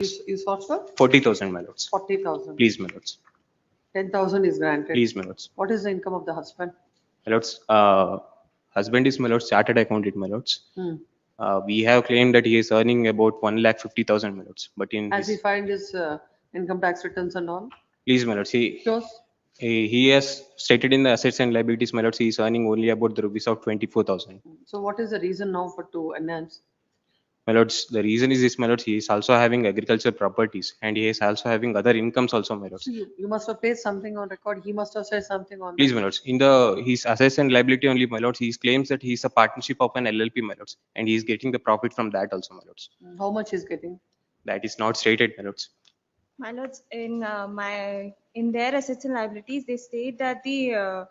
Is what, sir? 40,000, my lords. 40,000. Please, my lords. 10,000 is granted. Please, my lords. What is the income of the husband? My lords, husband is, my lords, chartered accountant, my lords. Hmm. We have claimed that he is earning about 1,50,000, my lords. But in Has he his, filed his income tax returns and all? please, my lords, Shows? he has stated in the assets and liabilities, my lords, he is earning only about the rupees of 24,000. So what is the reason now for to enhance? My lords, the reason is this, my lords, he is also having agricultural properties and he is also having other incomes also, my lords. So you must have placed something on record. He must have said something on Please, that. my lords, in the his assets and liability only, my lords, he claims that he is a partnership of an LLP, my lords, and he is getting the profit from that also, my lords. How much he's getting? That is not stated, my lords. My lords, in their assets and liabilities, they state that the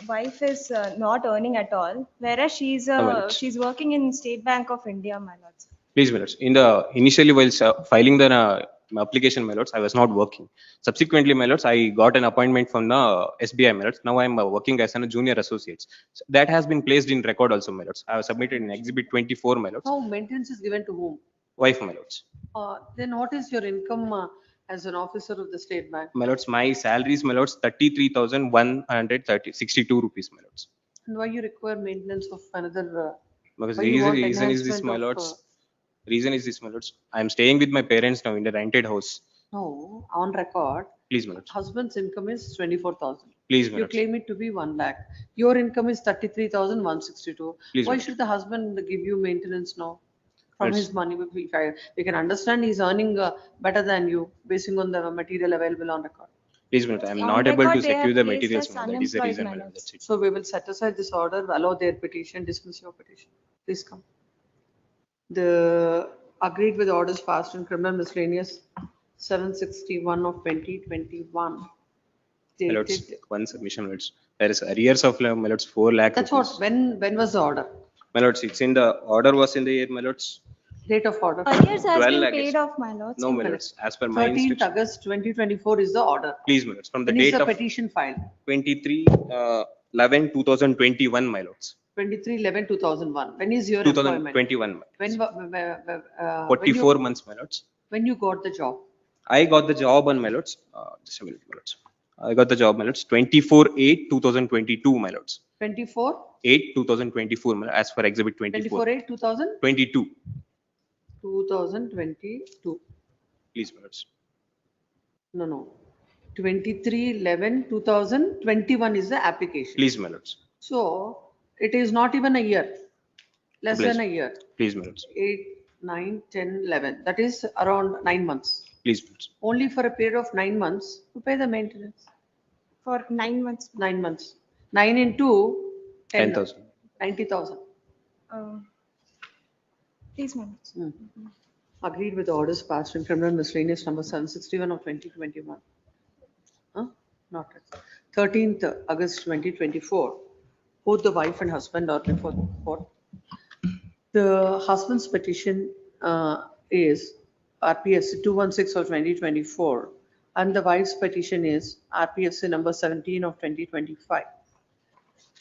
wife is not earning at all, whereas my lords. she's working in State Bank of India, my lords. Please, my lords. In the initially while filing the application, my lords, I was not working. Subsequently, my lords, I got an appointment from the SBI, my lords. Now I am working as a junior associate. So that has been placed in record also, my lords. I have submitted in Exhibit 24, my lords. How maintenance is given to whom? Wife, my lords. Then what is your income as an officer of the State Bank? My lords, my salary is, my lords, 33,162 rupees, my lords. And why you require maintenance of another? Because Why you want reason is this, enhancement my of, lords. Reason is this, my lords. I am staying with my parents now in a rented house. No, on record, Please, my lords. husband's income is 24,000. Please, my You lords. claim it to be 1 lakh. Your income is 33,162. Please, Why madam. should the husband give you maintenance now? From Yes. his money, we can understand he's earning better than you, basing on the material available on record. Please, madam. I am On not able to record, they secure have the placed materials, as madam. That is the unemployed, reason, my madam. lords. That's it. So we will set aside this order, allow their petition, dismiss your petition. Please come. The agreed with orders passed in criminal miscellaneous 761 of 2021. My lords, Dated. one submission, my lords. There is arrears of, my lords, 4 lakh That's rupees. what, when was the order? My lords, it's in the order was in the year, my lords. Date of order? Arrears has 12 been lakh paid is- off, my lords. No, my lords. As per my 13th instruction. August 2024 is the order. Please, my lords. From the When is date the of petition filed? 23/11/2021, my lords. 23/11/2001. When is your employment? 2021, my When, lords. when 44 months, my lords. you got the job? I got the job on, my lords. Just a minute, my lords. I got the job, my lords. 24/8/2022, my lords. 24, 8/2024, as per Exhibit 24. 24/8/2000, 22. 2022. Please, my lords. No. 23/11/2021 is the application. Please, my lords. So it is not even a year, less Please. than a year. Please, my lords. 8, 9, 10, 11. That is around 9 months. Please, my lords. Only for a period of 9 months to pay the maintenance. For 9 months. 9 months. 9 into 10, 10,000. 90,000. Uh, Please, my lords. Agreed with the orders passed in criminal miscellaneous number 761 of 2021. Not it. 13th August 2024. Both the wife and husband are before the court. The husband's petition is RPSC 216 of 2024 and the wife's petition is RPSC number 17 of 2025.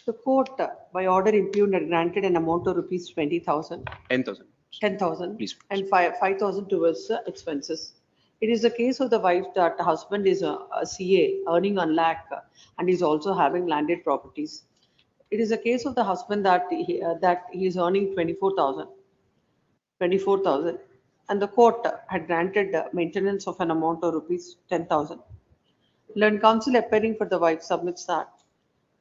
The court by order impugned and granted an amount of rupees 20,000, 10,000. 10,000 Please. and 5,000 towards expenses. It is the case of the wife that the husband is a CA earning 1 lakh and is also having landed properties. It is a case of the husband that he is earning 24,000, and the court had granted maintenance of an amount of rupees 10,000. Learned counsel appearing for the wife submits that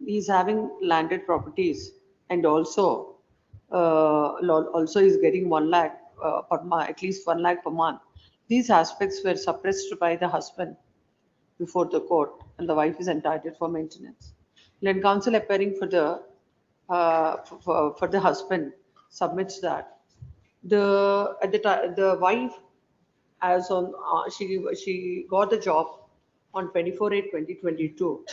he is having landed properties and also is getting 1 lakh per month, at least 1 lakh per month. These aspects were suppressed by the husband before the court, and the wife is entitled for maintenance. Learned counsel appearing for the husband submits that the wife as on she got the job on 24/8/2022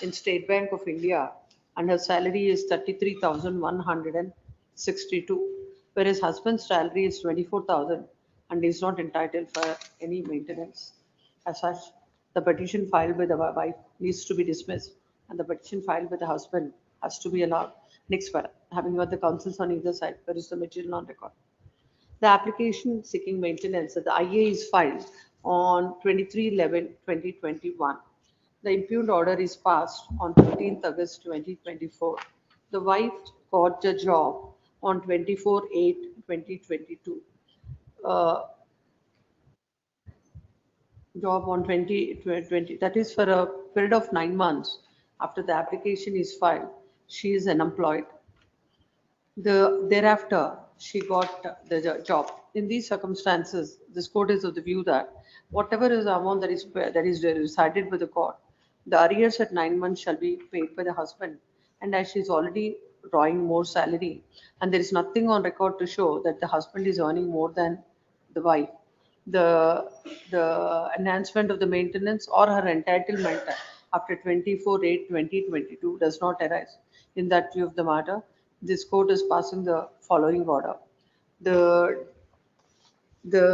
in State Bank of India, and her salary is 33,162, whereas husband's salary is 24,000 and is not entitled for any maintenance. As such, the petition filed by the wife needs to be dismissed, and the petition filed by the husband has to be allowed. Next para, having heard the counsels on either side, where is the material on record? The application seeking maintenance at the IA is filed on 23/11/2021. The impugned order is passed on 13th August 2024. The wife got the job on 24/8/2022. Uh, Job on 2020, that is for a period of 9 months after the application is filed. She is unemployed. Thereafter, she got the job. In these circumstances, this court is of the view that whatever is the amount that is decided by the court, the arrears at 9 months shall be paid by the husband. And as she is already drawing more salary, and there is nothing on record to show that the husband is earning more than the wife, the enhancement of the maintenance or her entitlement after 24/8/2022 does not arise. In that view of the matter, this court is passing the following order. The the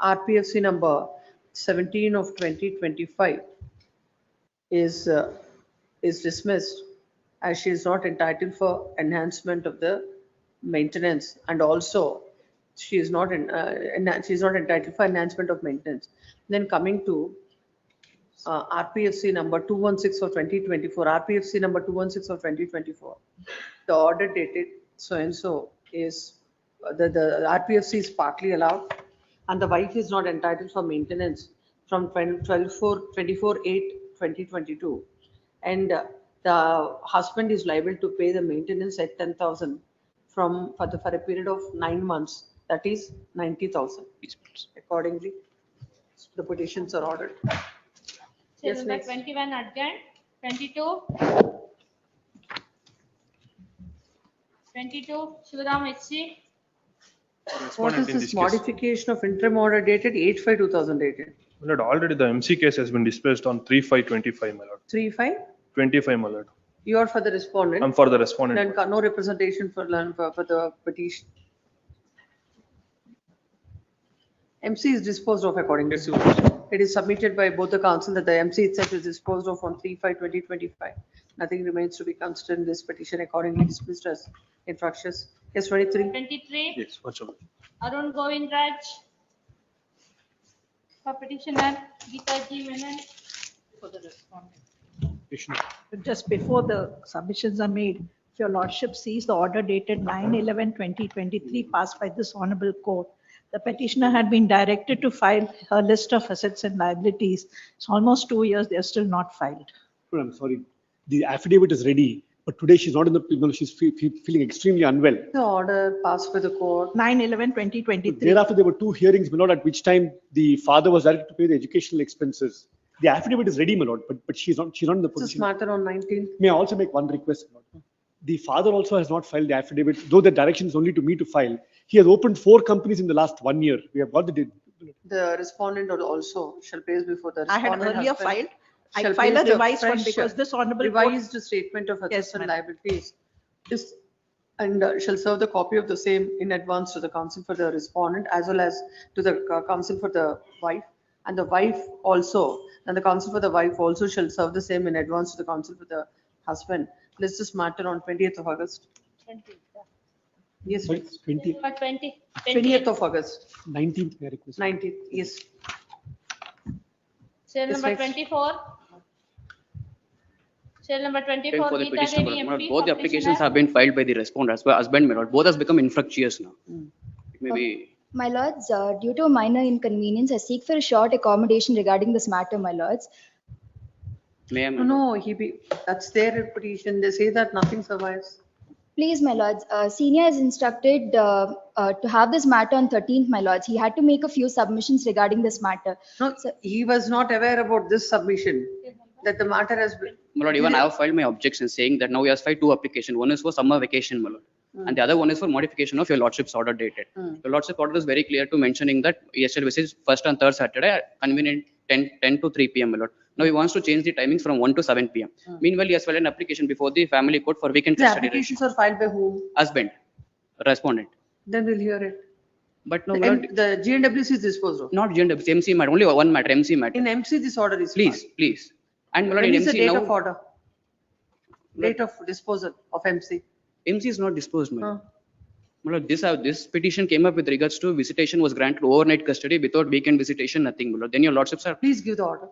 RPFC number 17 of 2025 is dismissed as she is not entitled for enhancement of the maintenance, and also she is not entitled for enhancement of maintenance. Then coming to RPFC number 216 of 2024, RPFC number 216 of 2024, the order dated so and so is the RPFC is partly allowed, and the wife is not entitled for maintenance from 24/8/2022, and the husband is liable to pay the maintenance at 10,000 for a period of 9 months, that is 90,000. Accordingly, the petitions are ordered. Yes, Yes, number next. 21 adjourned, 22. 22, Shivaram HC. What Respondent is in this this case. modification of interim order dated 8/5/2018? My lord, already the MC case has been displaced on 3/5/25, my lord. 3/5? 25, my lord. You are for the respondent? I'm for the respondent. Then no representation for the petition. MC is disposed of accordingly. Yes, Your Worship. It is submitted by both the council that the MC itself is disposed of on 3/5/2025. Nothing remains to be considered in this petition, accordingly dismissed as infractious. Yes, 23. 23, Yes, what's up? Arun Govindraj. For petitioner, Geeta G. Menon. For the respondent. Petitioner. Just before the submissions are made, if your lordship sees the order dated 9/11/2023 passed by this honorable court, the petitioner had been directed to file her list of assets and liabilities. It's almost 2 years, they're still not filed. No, I'm sorry. The affidavit is ready, but today she's not in the, she's feeling extremely unwell. The order passed by the court. 9/11/2023. Thereafter, there were 2 hearings, my lord, at which time the father was directed to pay the educational expenses. The affidavit is ready, my lord, but she's not in the This position. matter on 19th. May I also make one request, my lord? The father also has not filed the affidavit, though the direction is only to me to file. He has opened 4 companies in the last 1 year. We have got the date. The respondent also shall place before the I had respondent earlier husband filed. I shall filed a place the revised one fresh, because this honorable court. revised statement of assets Yes, and madam. liabilities is, and shall serve the copy of the same in advance to the counsel for the respondent as well as to the counsel for the wife, and the wife also, and the counsel for the wife also shall serve the same in advance to the counsel for the husband. List this matter on 20th of August. 20. Yes, Sorry, please. 20, Number 20. 20th of August, 19th, may I request? 19th, yes. Cell Yes, number next. 24. Cell number 24, For the Geeta petition, Devi my lord. MP. Both the for applications petitioner. have been filed by the respondent as well, husband, my lord. Both has become infructuous now. It may be, My lords, due to a minor inconvenience, I seek for a short accommodation regarding this matter, my lords. may I, my No, lord? no, that's their petition. They say that nothing survives. Please, my lords, senior is instructed to have this matter on 13th, my lords. He had to make a few submissions regarding this matter. No, he was not aware about this submission, that the matter has been. My lord, even I have filed my objection saying that now he has filed 2 applications. One is for summer vacation, my lord. And the other one is for modification of your lordship's order dated. Your lordship order is very clear to mentioning that yesterday, which is first and third Saturday, convenient 10 to 3 p.m. my lord. Now he wants to change the timings from 1 to 7 p.m. Meanwhile, he has filed an application before the family court for weekend The custody. applications are filed by whom? Husband, respondent. Then we'll hear it. But no, my lord, The GNWC is disposed of. not GNW, MC matter, only one matter, MC matter. In MC, this order is. Please, filed. please. And my lord, When in is the MC date of now, order? Date of disposal of MC. MC is not disposed, my lord. Huh. My lord, this petition came up with regards to visitation was granted overnight custody without weekend visitation, nothing, my lord. Then your lordships are, Please give the order.